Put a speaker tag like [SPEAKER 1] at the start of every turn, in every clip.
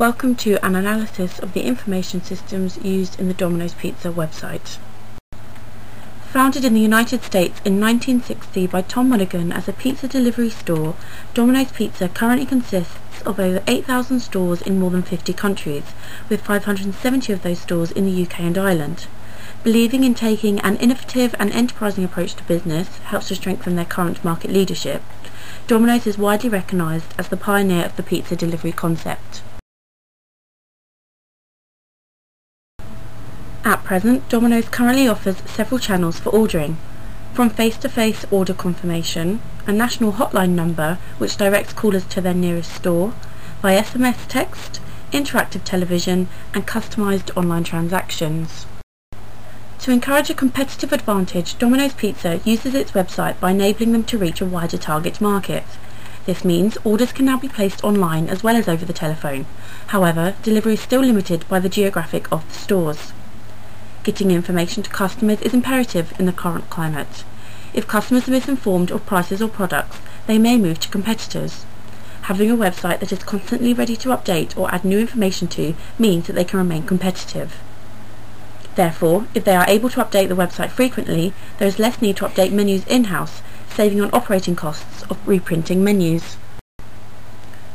[SPEAKER 1] Welcome to an analysis of the information systems used in the Domino's Pizza website. Founded in the United States in 1960 by Tom Mulligan as a pizza delivery store, Domino's Pizza currently consists of over 8,000 stores in more than 50 countries, with 570 of those stores in the UK and Ireland. Believing in taking an innovative and enterprising approach to business helps to strengthen their current market leadership. Domino's is widely recognised as the pioneer of the pizza delivery concept. At present, Domino's currently offers several channels for ordering, from face-to-face order confirmation, a national hotline number which directs callers to their nearest store, by SMS text, interactive television and customised online transactions. To encourage a competitive advantage, Domino's Pizza uses its website by enabling them to reach a wider target market. This means orders can now be placed online as well as over the telephone. However, delivery is still limited by the geographic of the stores. Getting information to customers is imperative in the current climate. If customers are misinformed of prices or products, they may move to competitors. Having a website that is constantly ready to update or add new information to means that they can remain competitive. Therefore, if they are able to update the website frequently, there is less need to update menus in-house, saving on operating costs of reprinting menus.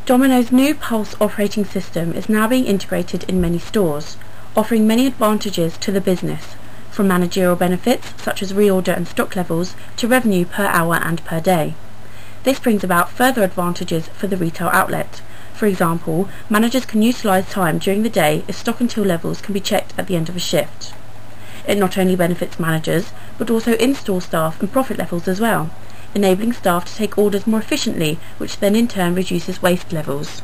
[SPEAKER 1] Domino's new Pulse operating system is now being integrated in many stores, offering many advantages to the business, from managerial benefits such as reorder and stock levels to revenue per hour and per day. This brings about further advantages for the retail outlet. For example, managers can utilise time during the day if stock and till levels can be checked at the end of a shift. It not only benefits managers, but also in-store staff and profit levels as well, enabling staff to take orders more efficiently, which then in turn reduces waste levels.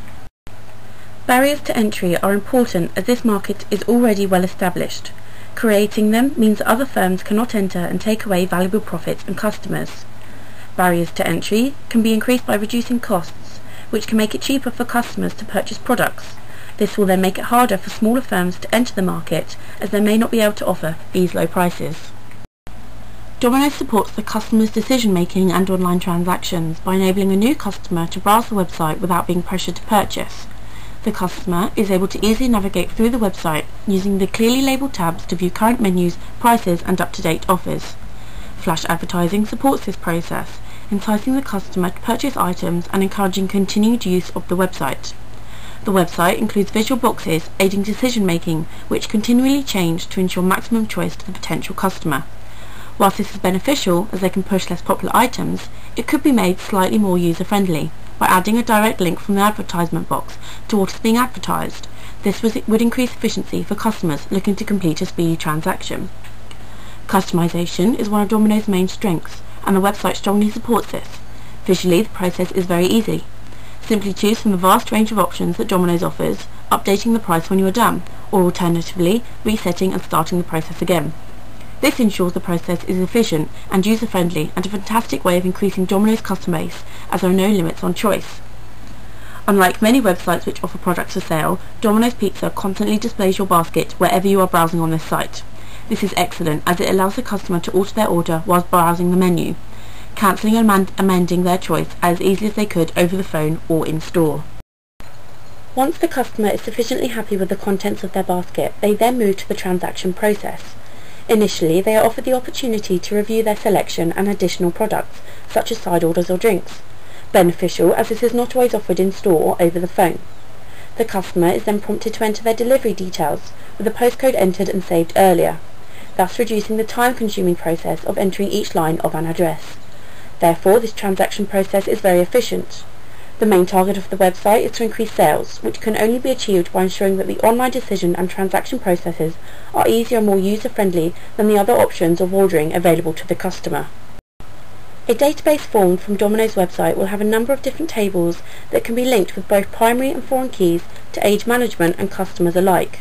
[SPEAKER 1] Barriers to entry are important as this market is already well established. Creating them means that other firms cannot enter and take away valuable profits and customers. Barriers to entry can be increased by reducing costs, which can make it cheaper for customers to purchase products. This will then make it harder for smaller firms to enter the market as they may not be able to offer these low prices. Domino's supports the customer's decision-making and online transactions by enabling a new customer to browse the website without being pressured to purchase. The customer is able to easily navigate through the website using the clearly labelled tabs to view current menus, prices and up-to-date offers. Flash advertising supports this process, enticing the customer to purchase items and encouraging continued use of the website. The website includes visual boxes aiding decision-making, which continually change to ensure maximum choice to the potential customer. Whilst this is beneficial as they can push less popular items, it could be made slightly more user-friendly by adding a direct link from the advertisement box to what is being advertised. This would increase efficiency for customers looking to complete a speedy transaction. Customization is one of Domino's main strengths, and the website strongly supports this. Visually, the process is very easy. Simply choose from the vast range of options that Domino's offers, updating the price when you are done, or alternatively, resetting and starting the process again. This ensures the process is efficient and user-friendly and a fantastic way of increasing Domino's customer base, as there are no limits on choice. Unlike many websites which offer products for sale, Domino's Pizza constantly displays your basket wherever you are browsing on this site. This is excellent as it allows the customer to alter their order whilst browsing the menu, cancelling and amending their choice as easily as they could over the phone or in store. Once the customer is sufficiently happy with the contents of their basket, they then move to the transaction process. Initially, they are offered the opportunity to review their selection and additional products, such as side orders or drinks. Beneficial as this is not always offered in store or over the phone. The customer is then prompted to enter their delivery details, with the postcode entered and saved earlier, thus reducing the time-consuming process of entering each line of an address. Therefore, this transaction process is very efficient. The main target of the website is to increase sales, which can only be achieved by ensuring that the online decision and transaction processes are easier and more user-friendly than the other options of ordering available to the customer. A database formed from Domino's website will have a number of different tables that can be linked with both primary and foreign keys to aid management and customers alike.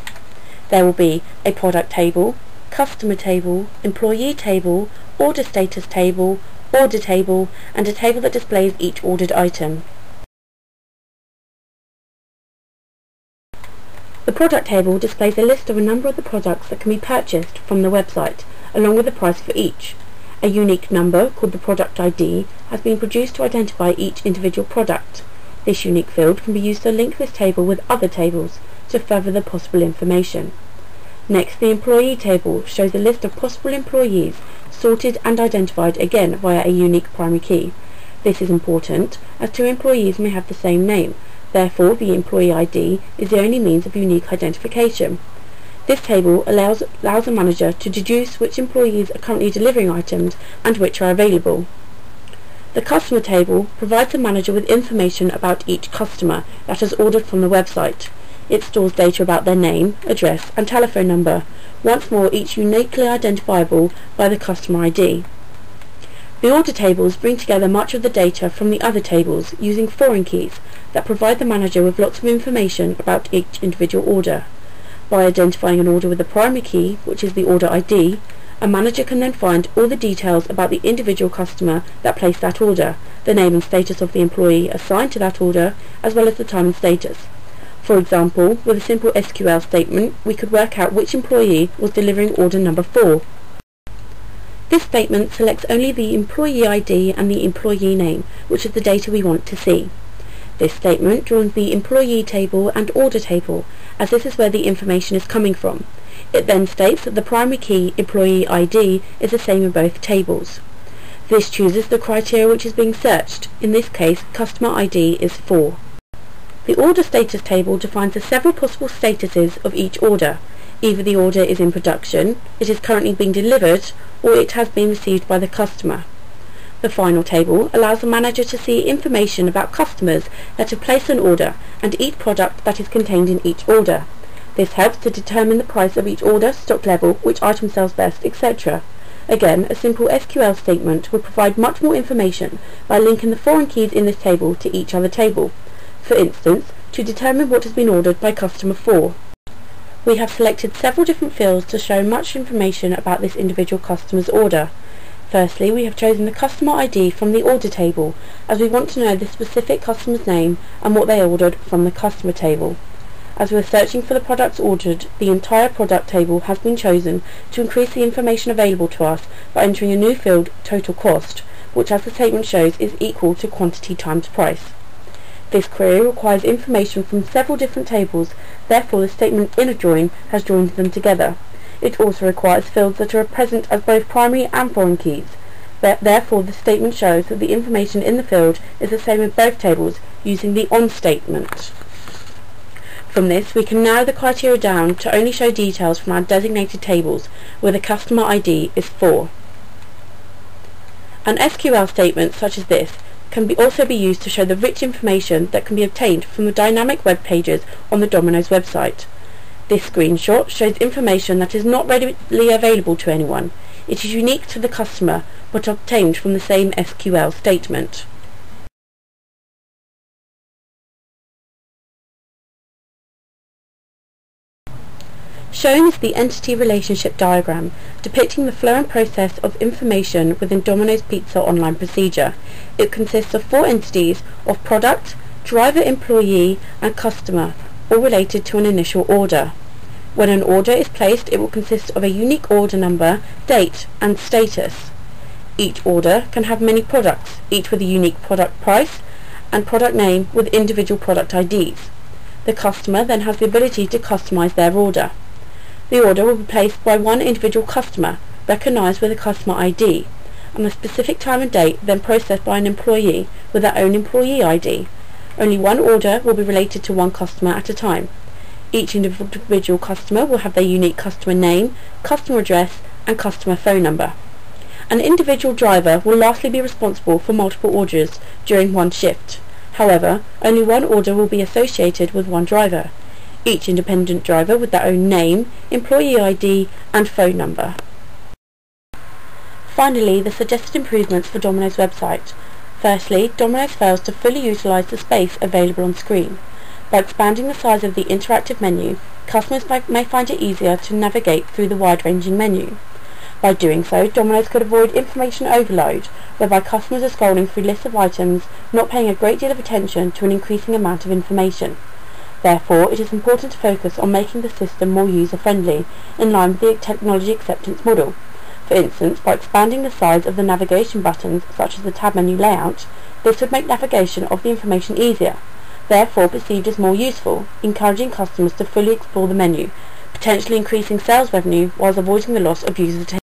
[SPEAKER 1] There will be a product table, customer table, employee table, order status table, order table, and a table that displays each ordered item. The product table displays a list of a number of the products that can be purchased from the website, along with the price for each. A unique number, called the product ID, has been produced to identify each individual product. This unique field can be used to link this table with other tables to further the possible information. Next, the employee table shows a list of possible employees sorted and identified again via a unique primary key. This is important as two employees may have the same name, therefore the employee ID is the only means of unique identification. This table allows a manager to deduce which employees are currently delivering items and which are available. The customer table provides the manager with information about each customer that has ordered from the website. It stores data about their name, address and telephone number, once more each uniquely identifiable by the customer ID. The order tables bring together much of the data from the other tables using foreign keys that provide the manager with lots of information about each individual order. By identifying an order with the primary key, which is the order ID, a manager can then find all the details about the individual customer that placed that order, the name and status of the employee assigned to that order, as well as the time and status. For example, with a simple SQL statement, we could work out which employee was delivering order number 4. This statement selects only the employee ID and the employee name, which is the data we want to see. This statement joins the employee table and order table, as this is where the information is coming from. It then states that the primary key, employee ID, is the same in both tables. This chooses the criteria which is being searched. In this case, customer ID is 4. The order status table defines the several possible statuses of each order. Either the order is in production, it is currently being delivered, or it has been received by the customer. The final table allows the manager to see information about customers that have placed an order and each product that is contained in each order. This helps to determine the price of each order, stock level, which item sells best, etc. Again, a simple SQL statement will provide much more information by linking the foreign keys in this table to each other table. For instance, to determine what has been ordered by customer 4. We have selected several different fields to show much information about this individual customer's order. Firstly, we have chosen the customer ID from the order table, as we want to know the specific customer's name and what they ordered from the customer table. As we are searching for the products ordered, the entire product table has been chosen to increase the information available to us by entering a new field, total cost, which as the statement shows is equal to quantity times price. This query requires information from several different tables, therefore the statement inner join has joined them together. It also requires fields that are present as both primary and foreign keys. Therefore the statement shows that the information in the field is the same in both tables using the ON statement. From this we can narrow the criteria down to only show details from our designated tables where the customer ID is 4. An SQL statement such as this can also be used to show the rich information that can be obtained from the dynamic web pages on the Domino's website. This screenshot shows information that is not readily available to anyone. It is unique to the customer, but obtained from the same SQL statement. Shown is the entity relationship diagram, depicting the flow and process of information within Domino's Pizza online procedure. It consists of 4 entities of product, driver, employee, and customer, all related to an initial order. When an order is placed, it will consist of a unique order number, date, and status. Each order can have many products, each with a unique product price and product name with individual product IDs. The customer then has the ability to customize their order. The order will be placed by one individual customer, recognized with a customer ID, and the specific time and date then processed by an employee with their own employee ID. Only one order will be related to one customer at a time. Each individual customer will have their unique customer name, customer address, and customer phone number. An individual driver will lastly be responsible for multiple orders during one shift. However, only one order will be associated with one driver. Each independent driver with their own name, employee ID, and phone number. Finally, the suggested improvements for Domino's website. Firstly, Domino's fails to fully utilise the space available on screen. By expanding the size of the interactive menu, customers may find it easier to navigate through the wide-ranging menu. By doing so, Domino's could avoid information overload, whereby customers are scrolling through lists of items, not paying a great deal of attention to an increasing amount of information. Therefore, it is important to focus on making the system more user-friendly, in line with the technology acceptance model. For instance, by expanding the size of the navigation buttons, such as the tab menu layout, This would make navigation of the information easier, therefore perceived as more useful, encouraging customers to fully explore the menu, potentially increasing sales revenue whilst avoiding the loss of users' attention.